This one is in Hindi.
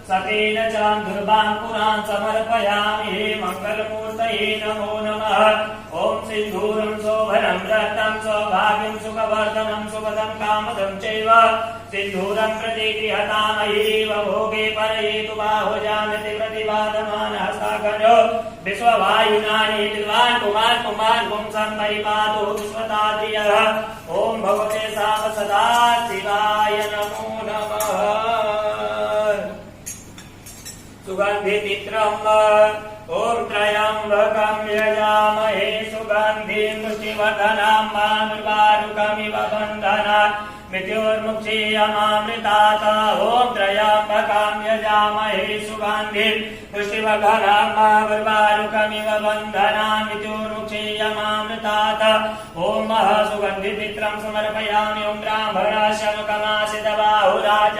सतेन चान्दुर्बान् पुरान् समर्पयामि मङ्गलमूर्तये नमो नमः। ॐ सिन्दूरं शोभनं रत्नं सौभाग्यं सुखवर्धनं सुखदं कामदं चैव सिन्दूरं प्रतिगृहतामयैव भोगे परयेतु बाहुजानति प्रतिपादमानः सागरो विश्ववायुनानि विद्वान् कुमार पुंसं परिपातु विश्वताद्रियः। ॐ भगवते साम सदा शिवाय नमो नमः। सुगन्धिचित्रम् ॐ त्र्यम्बकं यजामहे सुगन्धिं पुष्टिवर्धनं मानुर्वारुकमिव बन्धनात् मृत्योर्मुक्षीयमामृतात्। ॐ त्र्यम्बकं यजामहे सुगन्धिं पुष्टिवर्धनं मानुर्वारुकमिव बन्धनात् मृत्योर्मुक्षीयमामृतात्। ॐ सुगन्धिचित्रं समर्पयामि। ॐ ब्राह्मणस्य मुखमासितबाहुराज